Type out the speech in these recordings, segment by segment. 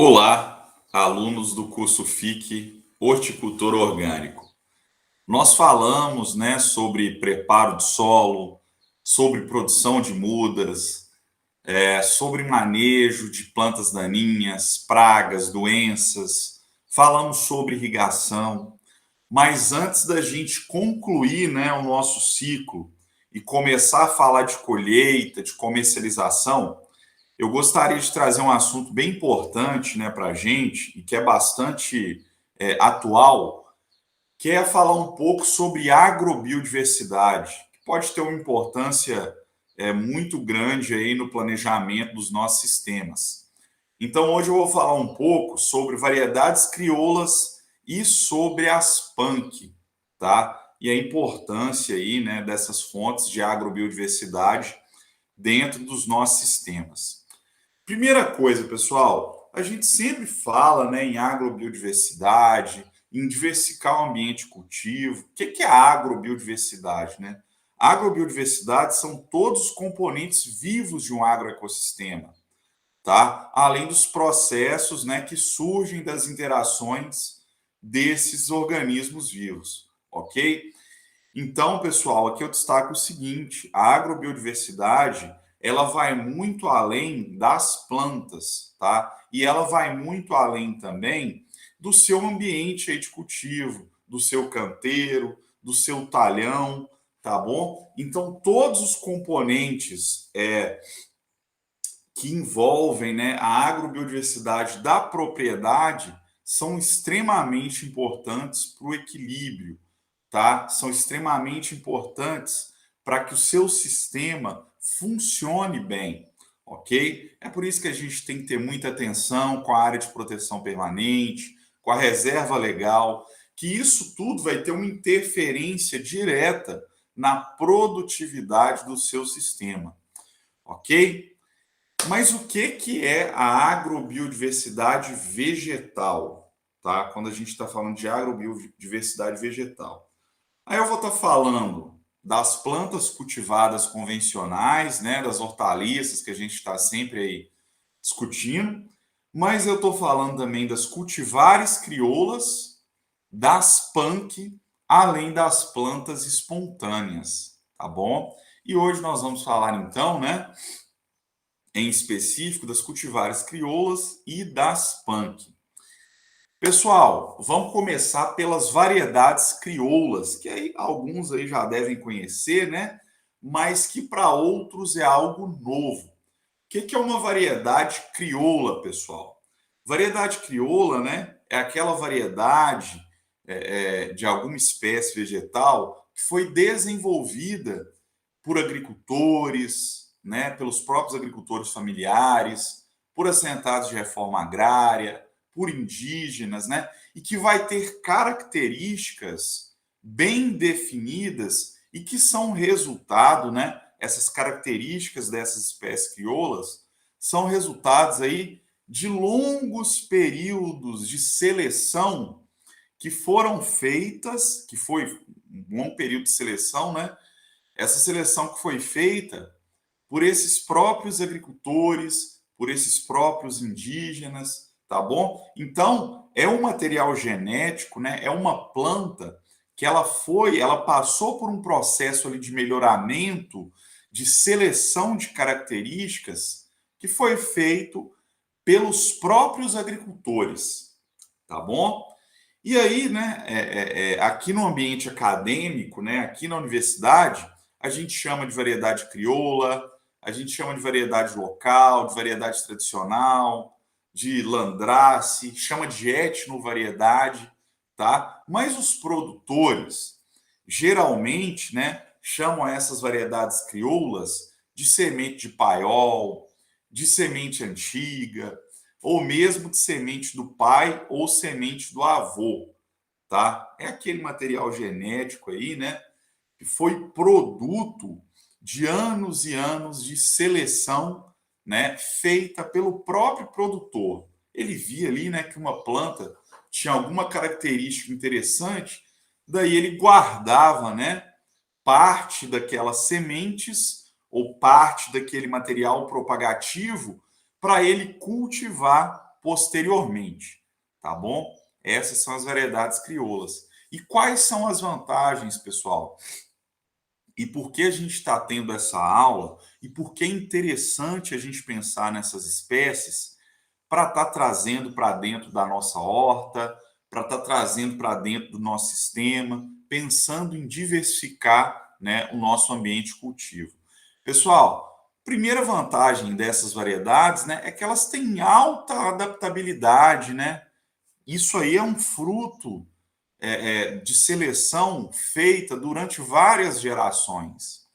Olá, alunos do curso FIC Horticultor Orgânico. Nós falamos, sobre preparo de solo, sobre produção de mudas, sobre manejo de plantas daninhas, pragas, doenças. Falamos sobre irrigação. Mas antes da gente concluir, o nosso ciclo e começar a falar de colheita, de comercialização, eu gostaria de trazer um assunto bem importante, para a gente e que é bastante atual, que é falar um pouco sobre agrobiodiversidade, que pode ter uma importância muito grande aí no planejamento dos nossos sistemas. Então, hoje eu vou falar um pouco sobre variedades crioulas e sobre as punk, tá? E a importância aí, dessas fontes de agrobiodiversidade dentro dos nossos sistemas. Primeira coisa, pessoal, a gente sempre fala, em agrobiodiversidade, em diversificar o ambiente de cultivo. O que é a agrobiodiversidade, né? A agrobiodiversidade são todos os componentes vivos de um agroecossistema, tá? Além dos processos, que surgem das interações desses organismos vivos, ok? Então, pessoal, aqui eu destaco o seguinte: a agrobiodiversidade ela vai muito além das plantas, tá? E ela vai muito além também do seu ambiente aí de cultivo, do seu canteiro, do seu talhão, tá bom? Então, todos os componentes que envolvem, a agrobiodiversidade da propriedade são extremamente importantes para o equilíbrio, tá? São extremamente importantes para que o seu sistema funcione bem, ok? É por isso que a gente tem que ter muita atenção com a área de proteção permanente, com a reserva legal, que isso tudo vai ter uma interferência direta na produtividade do seu sistema, ok? Mas o que é a agrobiodiversidade vegetal, tá? Quando a gente está falando de agrobiodiversidade vegetal. Aí eu vou estar falando das plantas cultivadas convencionais, das hortaliças que a gente está sempre aí discutindo, mas eu estou falando também das cultivares crioulas, das punk, além das plantas espontâneas, tá bom? E hoje nós vamos falar então, em específico das cultivares crioulas e das punk. Pessoal, vamos começar pelas variedades crioulas, que aí alguns aí já devem conhecer, mas que para outros é algo novo. O que é uma variedade crioula, pessoal? Variedade crioula, é aquela variedade de alguma espécie vegetal que foi desenvolvida por agricultores, pelos próprios agricultores familiares, por assentados de reforma agrária, por indígenas, e que vai ter características bem definidas e que são resultado, essas características dessas espécies crioulas são resultados aí de longos períodos de seleção que foram feitas, que foi um longo período de seleção, essa seleção que foi feita por esses próprios agricultores, por esses próprios indígenas, tá bom? Então, é um material genético, é uma planta que ela passou por um processo ali de melhoramento, de seleção de características que foi feito pelos próprios agricultores, tá bom? E aí, aqui no ambiente acadêmico, aqui na universidade, a gente chama de variedade crioula, a gente chama de variedade local, de variedade tradicional, de landrace, chama de etnovariedade, tá? Mas os produtores, geralmente, chamam essas variedades crioulas de semente de paiol, de semente antiga, ou mesmo de semente do pai ou semente do avô, tá? É aquele material genético aí, que foi produto de anos e anos de seleção, feita pelo próprio produtor. Ele via ali, que uma planta tinha alguma característica interessante, daí ele guardava, parte daquelas sementes ou parte daquele material propagativo para ele cultivar posteriormente, tá bom? Essas são as variedades crioulas. E quais são as vantagens, pessoal? E por que a gente está tendo essa aula? E por que é interessante a gente pensar nessas espécies para estar trazendo para dentro da nossa horta, para estar trazendo para dentro do nosso sistema, pensando em diversificar, né, o nosso ambiente de cultivo. Pessoal, primeira vantagem dessas variedades, né, é que elas têm alta adaptabilidade, né? Isso aí é um fruto de seleção feita durante várias gerações.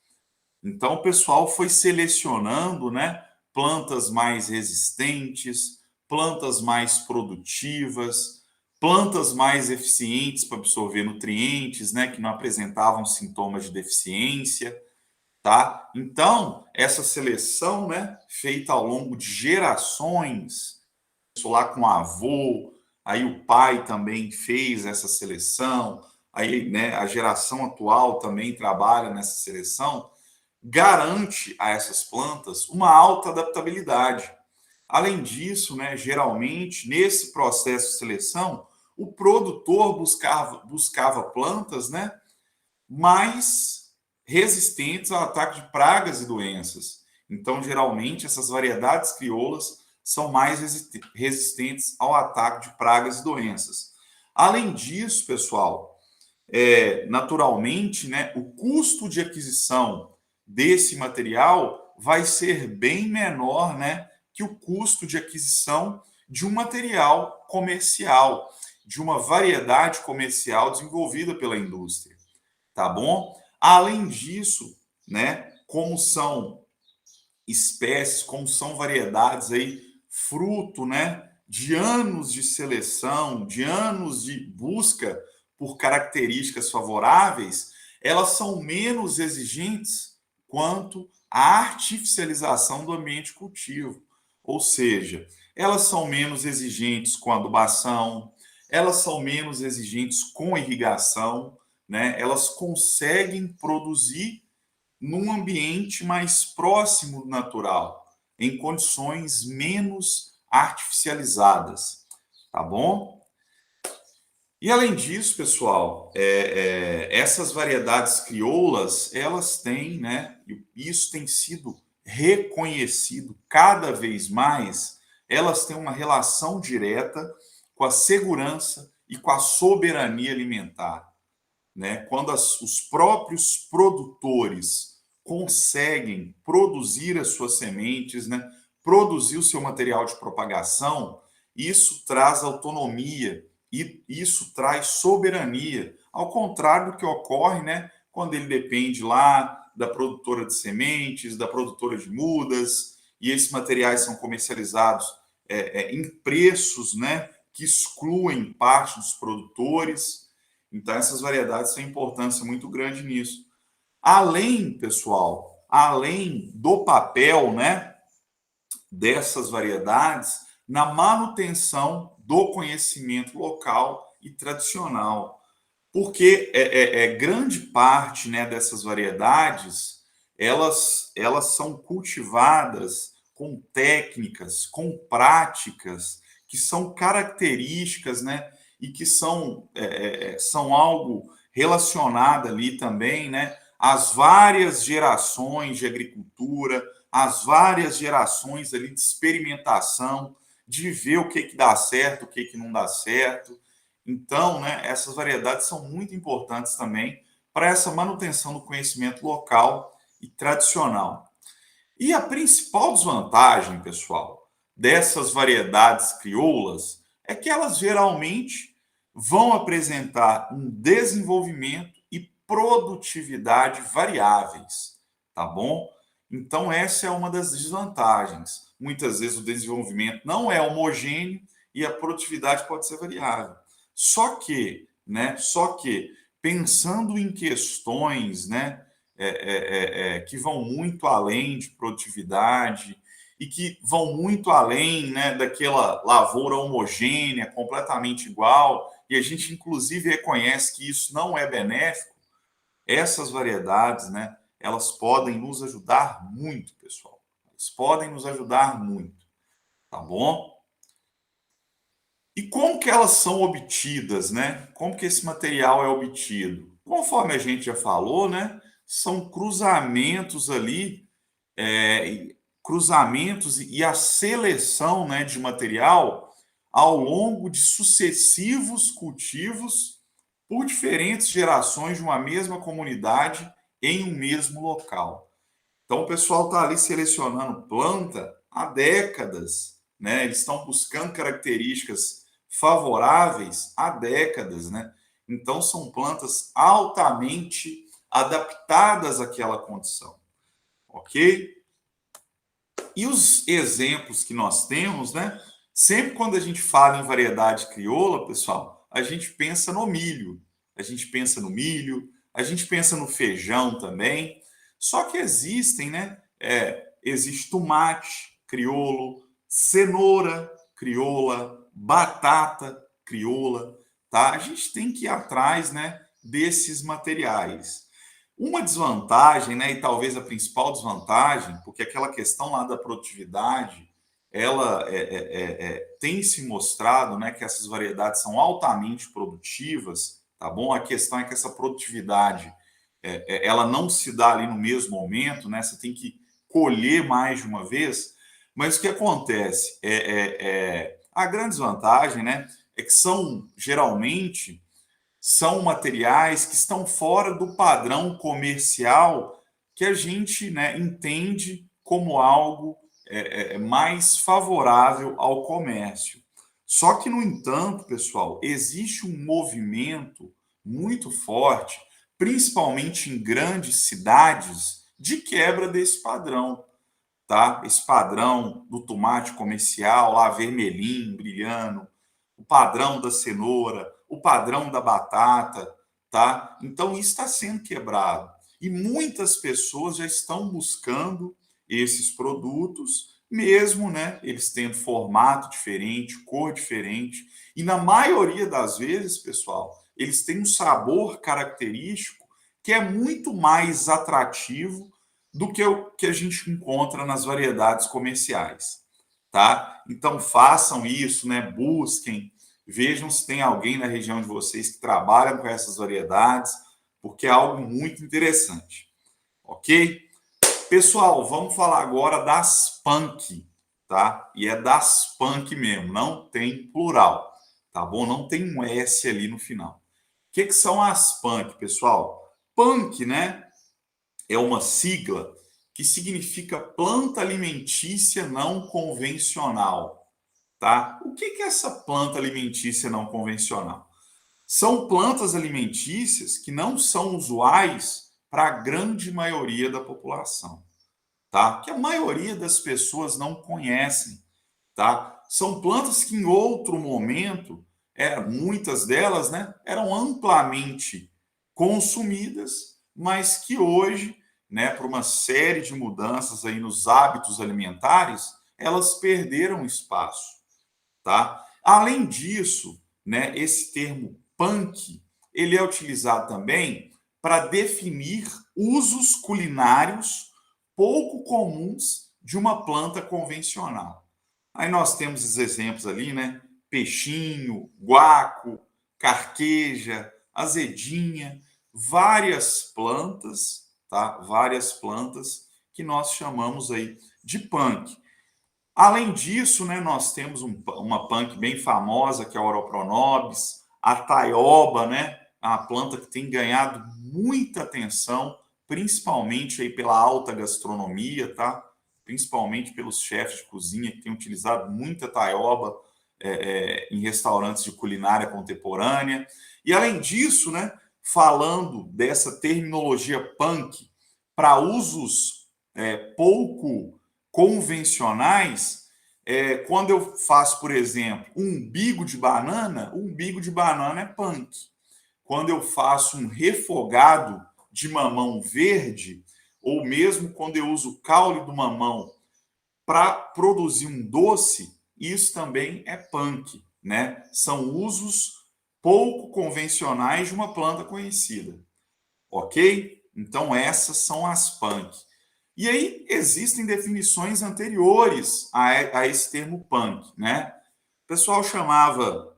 Então, o pessoal foi selecionando, né, plantas mais resistentes, plantas mais produtivas, plantas mais eficientes para absorver nutrientes, né, que não apresentavam sintomas de deficiência, tá? Então, essa seleção, né, feita ao longo de gerações, começou lá com o avô, aí o pai também fez essa seleção, aí, né, a geração atual também trabalha nessa seleção, garante a essas plantas uma alta adaptabilidade. Além disso, né, geralmente, nesse processo de seleção, o produtor buscava plantas, né, mais resistentes ao ataque de pragas e doenças. Então, geralmente, essas variedades crioulas são mais resistentes ao ataque de pragas e doenças. Além disso, pessoal, naturalmente, né, o custo de aquisição desse material vai ser bem menor, né, que o custo de aquisição de um material comercial, de uma variedade comercial desenvolvida pela indústria, tá bom? Além disso, né, como são espécies, como são variedades aí, fruto, né, de anos de seleção, de anos de busca por características favoráveis, elas são menos exigentes quanto à artificialização do ambiente de cultivo. Ou seja, elas são menos exigentes com adubação, elas são menos exigentes com irrigação, né? Elas conseguem produzir num ambiente mais próximo do natural, em condições menos artificializadas, tá bom? E além disso, pessoal, essas variedades crioulas, elas têm, né? Isso tem sido reconhecido cada vez mais. Elas têm uma relação direta com a segurança e com a soberania alimentar, né? Quando os próprios produtores conseguem produzir as suas sementes, né? Produzir o seu material de propagação, isso traz autonomia e isso traz soberania, ao contrário do que ocorre, né, quando ele depende lá da produtora de sementes, da produtora de mudas, e esses materiais são comercializados em preços, né, que excluem parte dos produtores. Então, essas variedades têm importância muito grande nisso. Além, pessoal, além do papel, né, dessas variedades na manutenção do conhecimento local e tradicional. Porque grande parte, né, dessas variedades, elas são cultivadas com técnicas, com práticas que são características, né, e que são algo relacionado ali também, né, às várias gerações de agricultura, às várias gerações ali de experimentação, de ver o que dá certo, o que não dá certo. Então, né, essas variedades são muito importantes também para essa manutenção do conhecimento local e tradicional. E a principal desvantagem, pessoal, dessas variedades crioulas é que elas geralmente vão apresentar um desenvolvimento e produtividade variáveis, tá bom? Então, essa é uma das desvantagens. Muitas vezes o desenvolvimento não é homogêneo e a produtividade pode ser variável. Só que, né? Só que pensando em questões, né? Que vão muito além de produtividade e que vão muito além, né, daquela lavoura homogênea, completamente igual, e a gente inclusive reconhece que isso não é benéfico. Essas variedades, né, elas podem nos ajudar muito, pessoal. Elas podem nos ajudar muito, tá bom? E como que elas são obtidas, né? Como que esse material é obtido? Conforme a gente já falou, né? São cruzamentos ali, cruzamentos e a seleção, né, de material ao longo de sucessivos cultivos por diferentes gerações de uma mesma comunidade em um mesmo local. Então, o pessoal está ali selecionando planta há décadas, né? Eles estão buscando características favoráveis há décadas, né? Então, são plantas altamente adaptadas àquela condição, ok? E os exemplos que nós temos, né? Sempre quando a gente fala em variedade crioula, pessoal, a gente pensa no milho. A gente pensa no milho, a gente pensa no feijão também. Só que existem, né? Existe tomate crioulo, cenoura crioula, batata crioula, tá? A gente tem que ir atrás, né, desses materiais. Uma desvantagem, né, e talvez a principal desvantagem, porque aquela questão lá da produtividade, ela tem se mostrado, né, que essas variedades são altamente produtivas, tá bom? A questão é que essa produtividade, ela não se dá ali no mesmo momento, né? Você tem que colher mais de uma vez, mas o que acontece? A grande desvantagem, né, é que são geralmente são materiais que estão fora do padrão comercial que a gente, né, entende como algo mais favorável ao comércio. Só que, no entanto, pessoal, existe um movimento muito forte, principalmente em grandes cidades, de quebra desse padrão, tá? Esse padrão do tomate comercial, lá vermelhinho, brilhando, o padrão da cenoura, o padrão da batata, tá? Então isso está sendo quebrado. E muitas pessoas já estão buscando esses produtos, mesmo, né, eles tendo formato diferente, cor diferente, e na maioria das vezes, pessoal, eles têm um sabor característico que é muito mais atrativo do que o que a gente encontra nas variedades comerciais, tá? Então façam isso, né? Busquem, vejam se tem alguém na região de vocês que trabalha com essas variedades, porque é algo muito interessante, ok? Pessoal, vamos falar agora das punk, tá? E é das punk mesmo, não tem plural, tá bom? Não tem um S ali no final. O que são as punk, pessoal? Punk, né? É uma sigla que significa planta alimentícia não convencional, tá? O que é essa planta alimentícia não convencional? São plantas alimentícias que não são usuais para a grande maioria da população, tá? Que a maioria das pessoas não conhecem, tá? São plantas que em outro momento, muitas delas, né, eram amplamente consumidas, mas que hoje, né, por uma série de mudanças aí nos hábitos alimentares, elas perderam espaço, tá? Além disso, né, esse termo punk, ele é utilizado também para definir usos culinários pouco comuns de uma planta convencional. Aí nós temos os exemplos ali, né? Peixinho, guaco, carqueja, azedinha, várias plantas, tá? Várias plantas que nós chamamos aí de punk. Além disso, né, nós temos uma punk bem famosa, que é a Oropronobis, a taioba, né, a planta que tem ganhado muita atenção, principalmente aí pela alta gastronomia, tá? Principalmente pelos chefes de cozinha que têm utilizado muita taioba em restaurantes de culinária contemporânea. E além disso, né, falando dessa terminologia punk para usos pouco convencionais, quando eu faço, por exemplo, um umbigo de banana, o umbigo de banana é punk. Quando eu faço um refogado de mamão verde, ou mesmo quando eu uso o caule do mamão para produzir um doce, isso também é punk, né? São usos pouco convencionais de uma planta conhecida, ok? Então essas são as punk. E aí existem definições anteriores a esse termo punk, né? O pessoal chamava,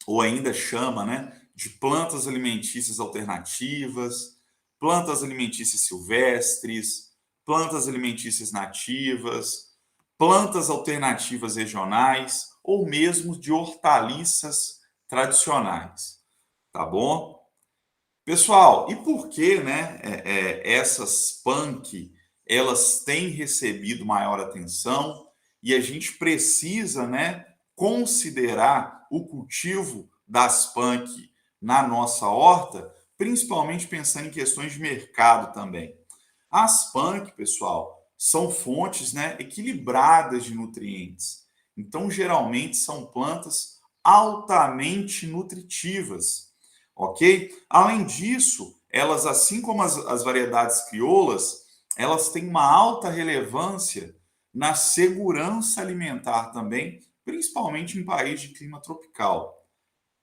ou ainda chama, né, de plantas alimentícias alternativas, plantas alimentícias silvestres, plantas alimentícias nativas, plantas alternativas regionais ou mesmo de hortaliças tradicionais, tá bom? Pessoal, e por que, né, essas punk elas têm recebido maior atenção e a gente precisa, né, considerar o cultivo das punk na nossa horta, principalmente pensando em questões de mercado também. As punk, pessoal, são fontes, né, equilibradas de nutrientes. Então, geralmente são plantas altamente nutritivas, ok? Além disso, elas, assim como as variedades crioulas, elas têm uma alta relevância na segurança alimentar também, principalmente em países de clima tropical,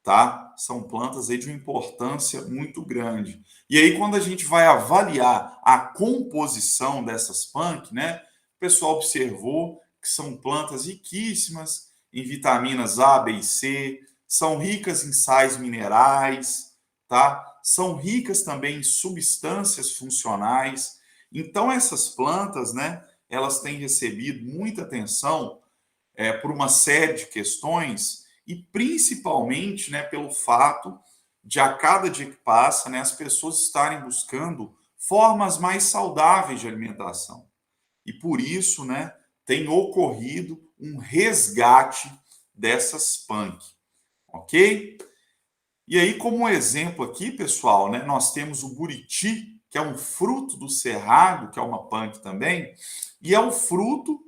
tá? São plantas aí de uma importância muito grande. E aí, quando a gente vai avaliar a composição dessas punk, né? O pessoal observou que são plantas riquíssimas em vitaminas A, B e C, são ricas em sais minerais, tá? São ricas também em substâncias funcionais. Então, essas plantas, né? Elas têm recebido muita atenção por uma série de questões e principalmente, né, pelo fato de a cada dia que passa, né, as pessoas estarem buscando formas mais saudáveis de alimentação. E por isso, né, tem ocorrido um resgate dessas punk, ok? E aí, como um exemplo aqui, pessoal, né, nós temos o buriti, que é um fruto do cerrado, que é uma punk também, e é o fruto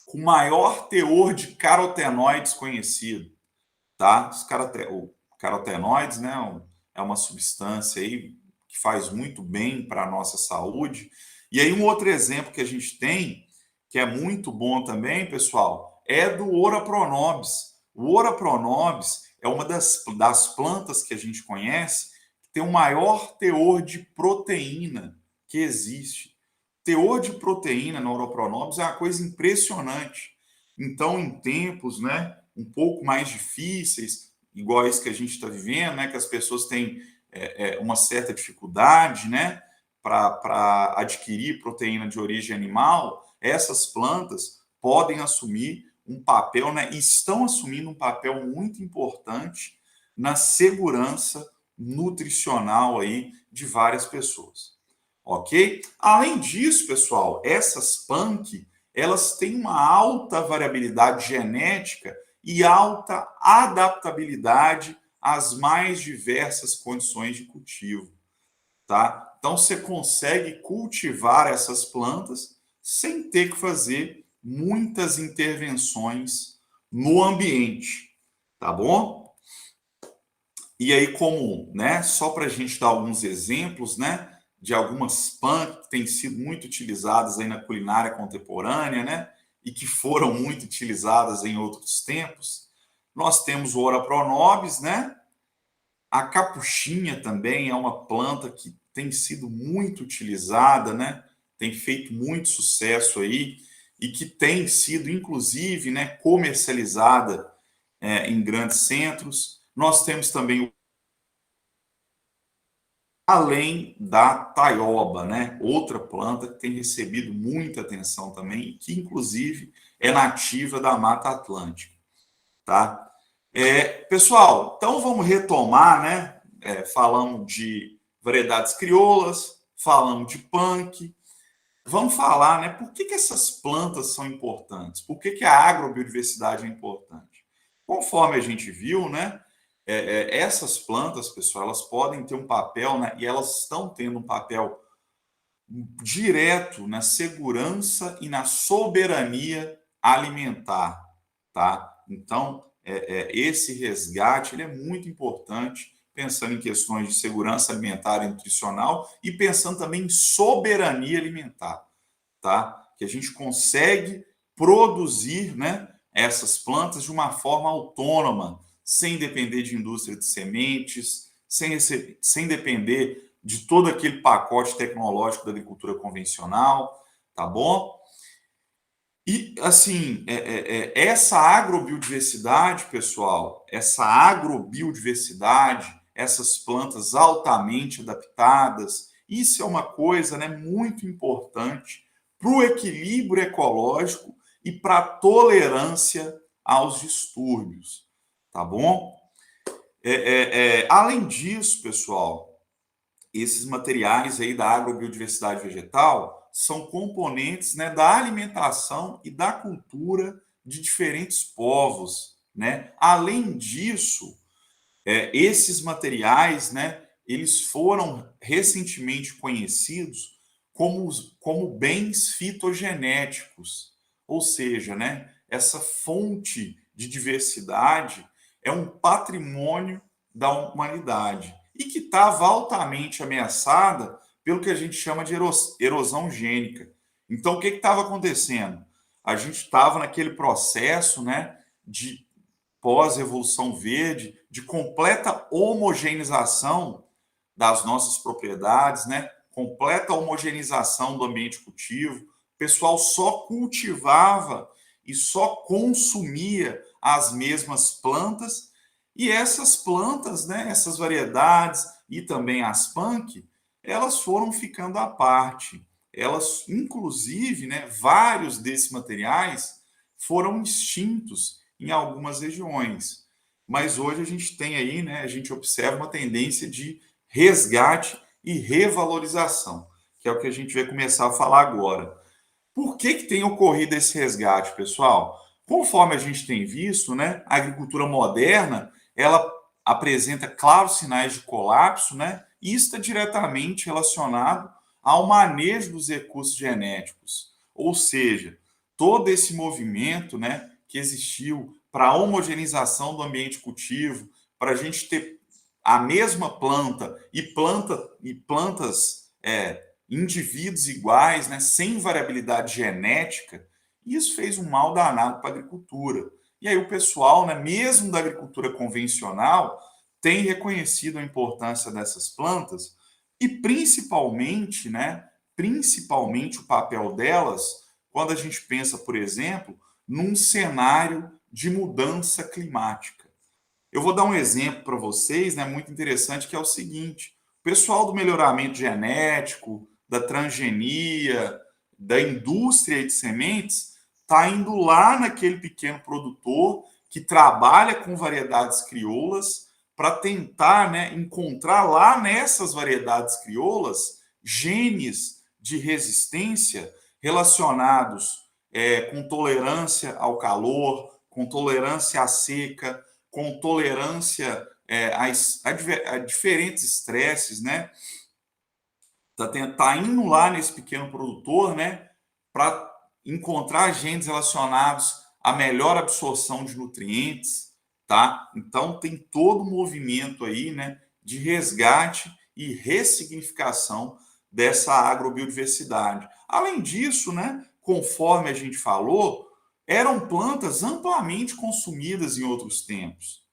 com maior teor de carotenoides conhecido, tá? O carotenoides, né, é uma substância aí que faz muito bem para a nossa saúde. E aí um outro exemplo que a gente tem, que é muito bom também, pessoal, é do Ora pronobis. O Ora pronobis é uma das plantas que a gente conhece que tem o maior teor de proteína que existe. Teor de proteína no Ora pronobis é uma coisa impressionante. Então, em tempos, né, um pouco mais difíceis, igual esse que a gente está vivendo, né, que as pessoas têm uma certa dificuldade, né, para adquirir proteína de origem animal, essas plantas podem assumir um papel, né, e estão assumindo um papel muito importante na segurança nutricional aí de várias pessoas. Ok? Além disso, pessoal, essas punk elas têm uma alta variabilidade genética e alta adaptabilidade às mais diversas condições de cultivo, tá? Então você consegue cultivar essas plantas sem ter que fazer muitas intervenções no ambiente, tá bom? E aí, como, né, só para a gente dar alguns exemplos, né, de algumas pães que têm sido muito utilizadas aí na culinária contemporânea, né, e que foram muito utilizadas em outros tempos, nós temos o Ora pronobis, né, a capuchinha também é uma planta que tem sido muito utilizada, né, tem feito muito sucesso aí e que tem sido, inclusive, né, comercializada em grandes centros. Nós temos também além da taioba, né? Outra planta que tem recebido muita atenção também, que inclusive é nativa da Mata Atlântica, tá? Pessoal, então vamos retomar, né? Falamos de variedades crioulas, falamos de punk, vamos falar, né? Por que essas plantas são importantes? Por que a agrobiodiversidade é importante? Conforme a gente viu, né? Essas plantas, pessoal, elas podem ter um papel, né? E elas estão tendo um papel direto na segurança e na soberania alimentar, tá? Então, esse resgate ele é muito importante, pensando em questões de segurança alimentar e nutricional e pensando também em soberania alimentar, tá? Que a gente consegue produzir, né, essas plantas de uma forma autônoma, sem depender de indústria de sementes, sem depender de todo aquele pacote tecnológico da agricultura convencional, tá bom? E, assim, essa agrobiodiversidade, pessoal, essas plantas altamente adaptadas, isso é uma coisa, né, muito importante para o equilíbrio ecológico e para a tolerância aos distúrbios, tá bom? Além disso, pessoal, esses materiais aí da agrobiodiversidade vegetal são componentes, né, da alimentação e da cultura de diferentes povos, né? Além disso, esses materiais, né, eles foram recentemente conhecidos como bens fitogenéticos, ou seja, né, essa fonte de diversidade é um patrimônio da humanidade e que estava altamente ameaçada pelo que a gente chama de erosão gênica. Então, o que estava acontecendo? A gente estava naquele processo, né, de pós-revolução verde, de completa homogeneização das nossas propriedades, né? Completa homogeneização do ambiente de cultivo. O pessoal só cultivava e só consumia as mesmas plantas, e essas plantas, né, essas variedades e também as punk, elas foram ficando à parte. Elas, inclusive, né, vários desses materiais foram extintos em algumas regiões. Mas hoje a gente tem aí, né, a gente observa uma tendência de resgate e revalorização, que é o que a gente vai começar a falar agora. Por que tem ocorrido esse resgate, pessoal? Conforme a gente tem visto, né, a agricultura moderna, ela apresenta claros sinais de colapso, né, e está diretamente relacionado ao manejo dos recursos genéticos. Ou seja, todo esse movimento, né, que existiu para a homogeneização do ambiente de cultivo, para a gente ter a mesma planta e plantas indivíduos iguais, né, sem variabilidade genética, isso fez um mal danado para a agricultura. E aí o pessoal, né, mesmo da agricultura convencional, tem reconhecido a importância dessas plantas e principalmente, né, principalmente o papel delas quando a gente pensa, por exemplo, num cenário de mudança climática. Eu vou dar um exemplo para vocês, né, muito interessante, que é o seguinte: o pessoal do melhoramento genético, da transgenia, da indústria de sementes, está indo lá naquele pequeno produtor que trabalha com variedades crioulas para tentar, né, encontrar lá nessas variedades crioulas genes de resistência relacionados com tolerância ao calor, com tolerância à seca, com tolerância a diferentes estresses, né? Tá indo lá nesse pequeno produtor, né, para encontrar genes relacionados à melhor absorção de nutrientes, tá? Então tem todo um movimento aí, né, de resgate e ressignificação dessa agrobiodiversidade. Além disso, né, conforme a gente falou, eram plantas amplamente consumidas em outros tempos.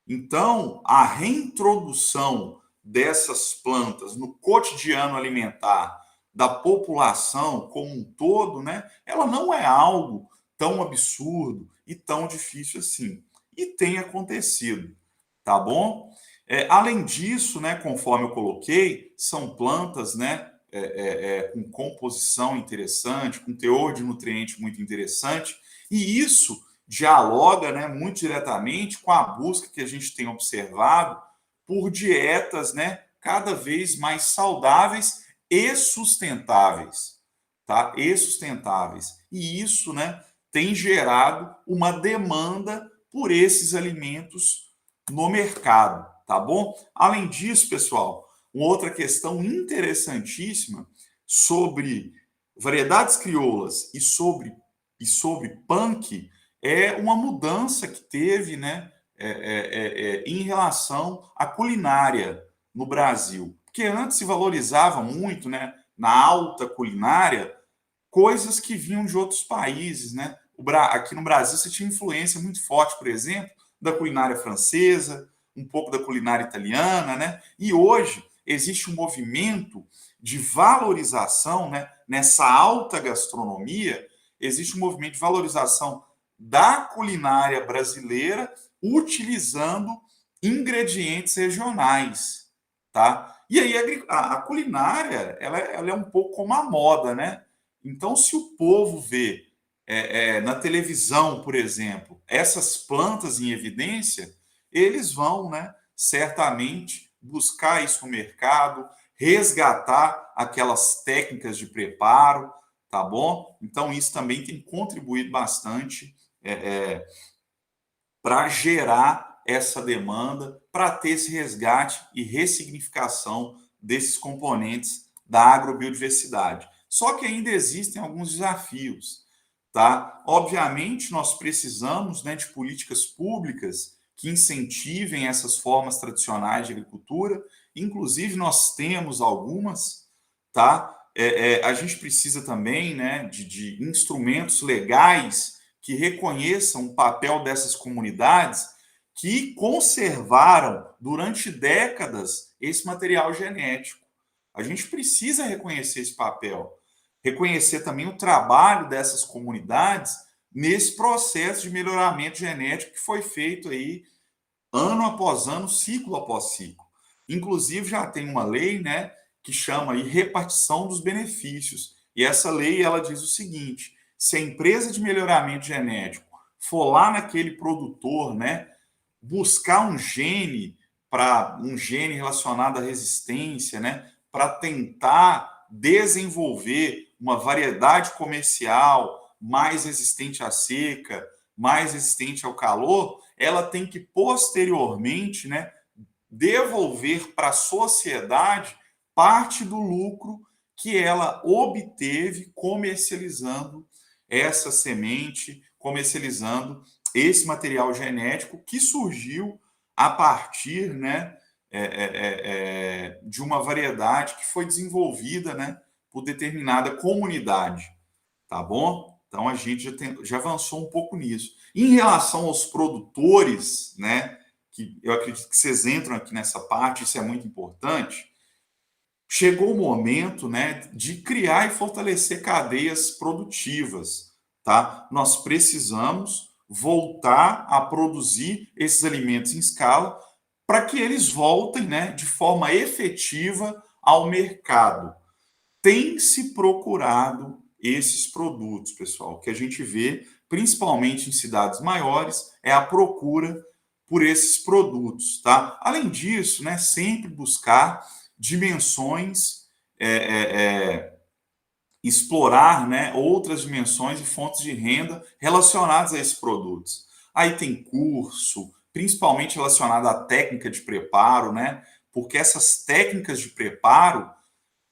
Então, a reintrodução dessas plantas no cotidiano alimentar da população como um todo, né, ela não é algo tão absurdo e tão difícil assim. E tem acontecido, tá bom? Além disso, né, conforme eu coloquei, são plantas, né, com composição interessante, com teor de nutriente muito interessante, e isso dialoga, né, muito diretamente com a busca que a gente tem observado por dietas, né, cada vez mais saudáveis e sustentáveis, tá? E sustentáveis. E isso, né, tem gerado uma demanda por esses alimentos no mercado, tá bom? Além disso, pessoal, uma outra questão interessantíssima sobre variedades crioulas e sobre punk é uma mudança que teve, né, em relação à culinária no Brasil. Porque antes se valorizava muito, né, na alta culinária, coisas que vinham de outros países, né? Aqui no Brasil você tinha influência muito forte, por exemplo, da culinária francesa, um pouco da culinária italiana, né? E hoje existe um movimento de valorização, né, nessa alta gastronomia existe um movimento de valorização da culinária brasileira utilizando ingredientes regionais, tá? E aí a culinária, ela é um pouco como a moda, né? Então, se o povo vê na televisão, por exemplo, essas plantas em evidência, eles vão, né, certamente buscar isso no mercado, resgatar aquelas técnicas de preparo, tá bom? Então, isso também tem contribuído bastante para gerar essa demanda, para ter esse resgate e ressignificação desses componentes da agrobiodiversidade. Só que ainda existem alguns desafios, tá? Obviamente, nós precisamos, né, de políticas públicas que incentivem essas formas tradicionais de agricultura, inclusive nós temos algumas, tá? A gente precisa também, né, de instrumentos legais que reconheçam o papel dessas comunidades que conservaram durante décadas esse material genético. A gente precisa reconhecer esse papel, reconhecer também o trabalho dessas comunidades nesse processo de melhoramento genético que foi feito aí ano após ano, ciclo após ciclo. Inclusive já tem uma lei, né, que chama aí repartição dos benefícios. E essa lei ela diz o seguinte: se a empresa de melhoramento genético for lá naquele produtor, né, buscar um gene relacionado à resistência, né, para tentar desenvolver uma variedade comercial mais resistente à seca, mais resistente ao calor, ela tem que posteriormente, né, devolver para a sociedade parte do lucro que ela obteve comercializando essa semente, comercializando esse material genético que surgiu a partir, né, de uma variedade que foi desenvolvida, né, por determinada comunidade, tá bom? Então a gente já avançou um pouco nisso. Em relação aos produtores, né, que eu acredito que vocês entram aqui nessa parte, isso é muito importante. Chegou o momento, né, de criar e fortalecer cadeias produtivas, tá? Nós precisamos voltar a produzir esses alimentos em escala para que eles voltem, né, de forma efetiva ao mercado. Tem se procurado esses produtos, pessoal. O que a gente vê, principalmente em cidades maiores, é a procura por esses produtos, tá? Além disso, né, sempre buscar dimensões, explorar, né, outras dimensões e fontes de renda relacionadas a esses produtos. Aí tem curso, principalmente relacionado à técnica de preparo, né? Porque essas técnicas de preparo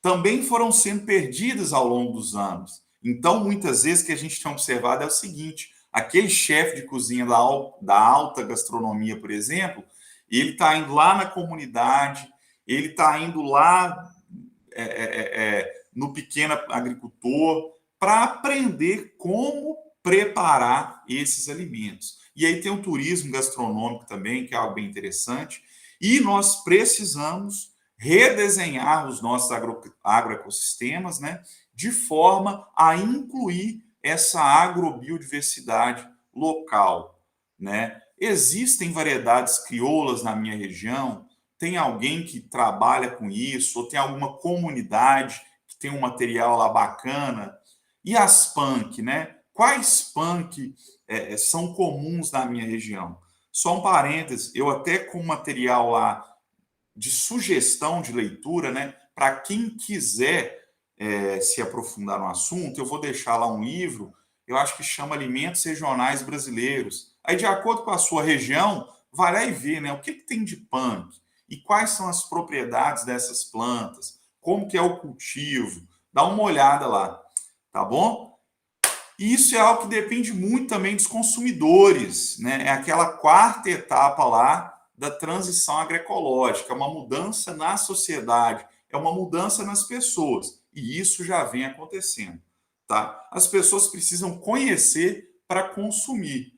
também foram sendo perdidas ao longo dos anos. Então, muitas vezes, o que a gente tem observado é o seguinte: aquele chefe de cozinha da alta gastronomia, por exemplo, ele está indo lá na comunidade, ele está indo lá no pequeno agricultor para aprender como preparar esses alimentos. E aí tem o turismo gastronômico também, que é algo bem interessante. E nós precisamos redesenhar os nossos agroecossistemas, né, de forma a incluir essa agrobiodiversidade local, né? Existem variedades crioulas na minha região, tem alguém que trabalha com isso, ou tem alguma comunidade que tem um material lá bacana. E as punk, né? Quais punk são comuns na minha região? Só um parênteses, eu até com material lá de sugestão de leitura, né? Para quem quiser se aprofundar no assunto, eu vou deixar lá um livro, eu acho que chama Alimentos Regionais Brasileiros. Aí, de acordo com a sua região, vai lá e vê, né, o que tem de punk e quais são as propriedades dessas plantas, como que é o cultivo. Dá uma olhada lá, tá bom? E isso é algo que depende muito também dos consumidores, né? É aquela quarta etapa lá da transição agroecológica, é uma mudança na sociedade, é uma mudança nas pessoas, e isso já vem acontecendo, tá? As pessoas precisam conhecer para consumir.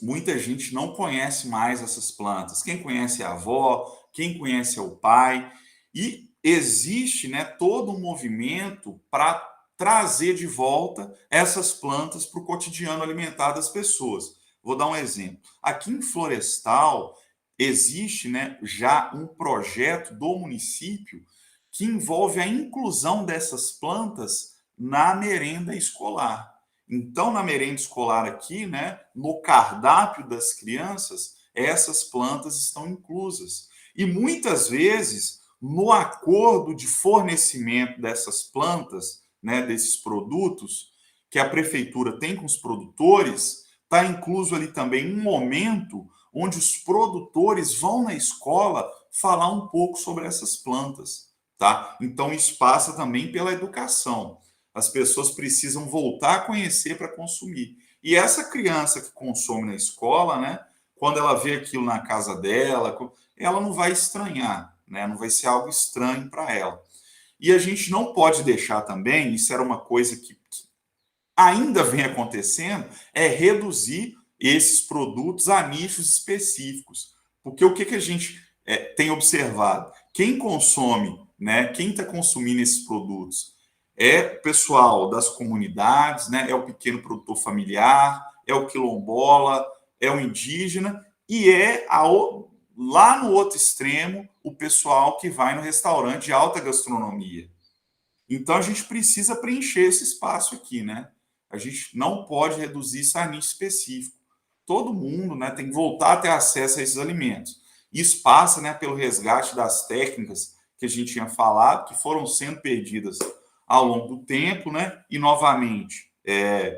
Muita gente não conhece mais essas plantas. Quem conhece é a avó, quem conhece é o pai, e existe, né, todo um movimento para trazer de volta essas plantas para o cotidiano alimentar das pessoas. Vou dar um exemplo. Aqui em Florestal existe, né, já um projeto do município que envolve a inclusão dessas plantas na merenda escolar. Então, na merenda escolar aqui, né, no cardápio das crianças, essas plantas estão inclusas. E muitas vezes, no acordo de fornecimento dessas plantas, né, desses produtos que a prefeitura tem com os produtores, está incluso ali também um momento onde os produtores vão na escola falar um pouco sobre essas plantas, tá? Então isso passa também pela educação. As pessoas precisam voltar a conhecer para consumir. E essa criança que consome na escola, né, quando ela vê aquilo na casa dela, ela não vai estranhar, né? Não vai ser algo estranho para ela. E a gente não pode deixar também, isso era uma coisa que ainda vem acontecendo, é reduzir esses produtos a nichos específicos. Porque o que a gente tem observado? Quem consome, né, quem está consumindo esses produtos é o pessoal das comunidades, né, é o pequeno produtor familiar, é o quilombola, é o indígena e lá no outro extremo o pessoal que vai no restaurante de alta gastronomia. Então a gente precisa preencher esse espaço aqui, né? A gente não pode reduzir isso a nicho específico. Todo mundo, né, tem que voltar a ter acesso a esses alimentos. Isso passa, né, pelo resgate das técnicas que a gente tinha falado, que foram sendo perdidas ao longo do tempo, né? E novamente, é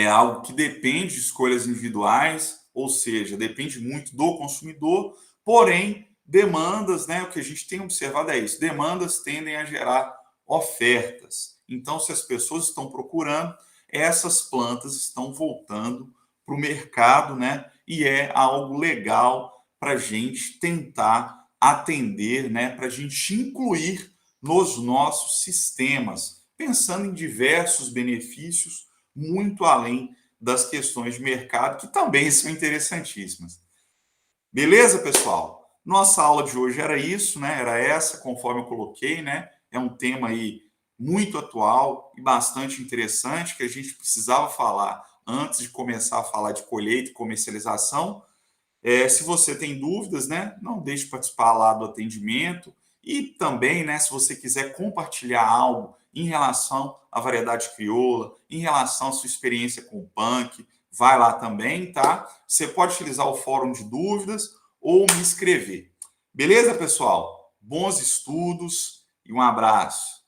algo que depende de escolhas individuais, ou seja, depende muito do consumidor, porém, demandas, né, o que a gente tem observado é isso, demandas tendem a gerar ofertas. Então, se as pessoas estão procurando, essas plantas estão voltando para o mercado, né, e é algo legal para a gente tentar atender, né, para a gente incluir nos nossos sistemas, pensando em diversos benefícios muito além das questões de mercado, que também são interessantíssimas. Beleza, pessoal? Nossa aula de hoje era isso, né? Era essa, conforme eu coloquei, né? É um tema aí muito atual e bastante interessante que a gente precisava falar antes de começar a falar de colheita e comercialização. Se você tem dúvidas, né, não deixe de participar lá do atendimento e também, né, se você quiser compartilhar algo em relação à variedade crioula, em relação à sua experiência com o punk, vai lá também, tá? Você pode utilizar o fórum de dúvidas ou me escrever. Beleza, pessoal? Bons estudos e um abraço.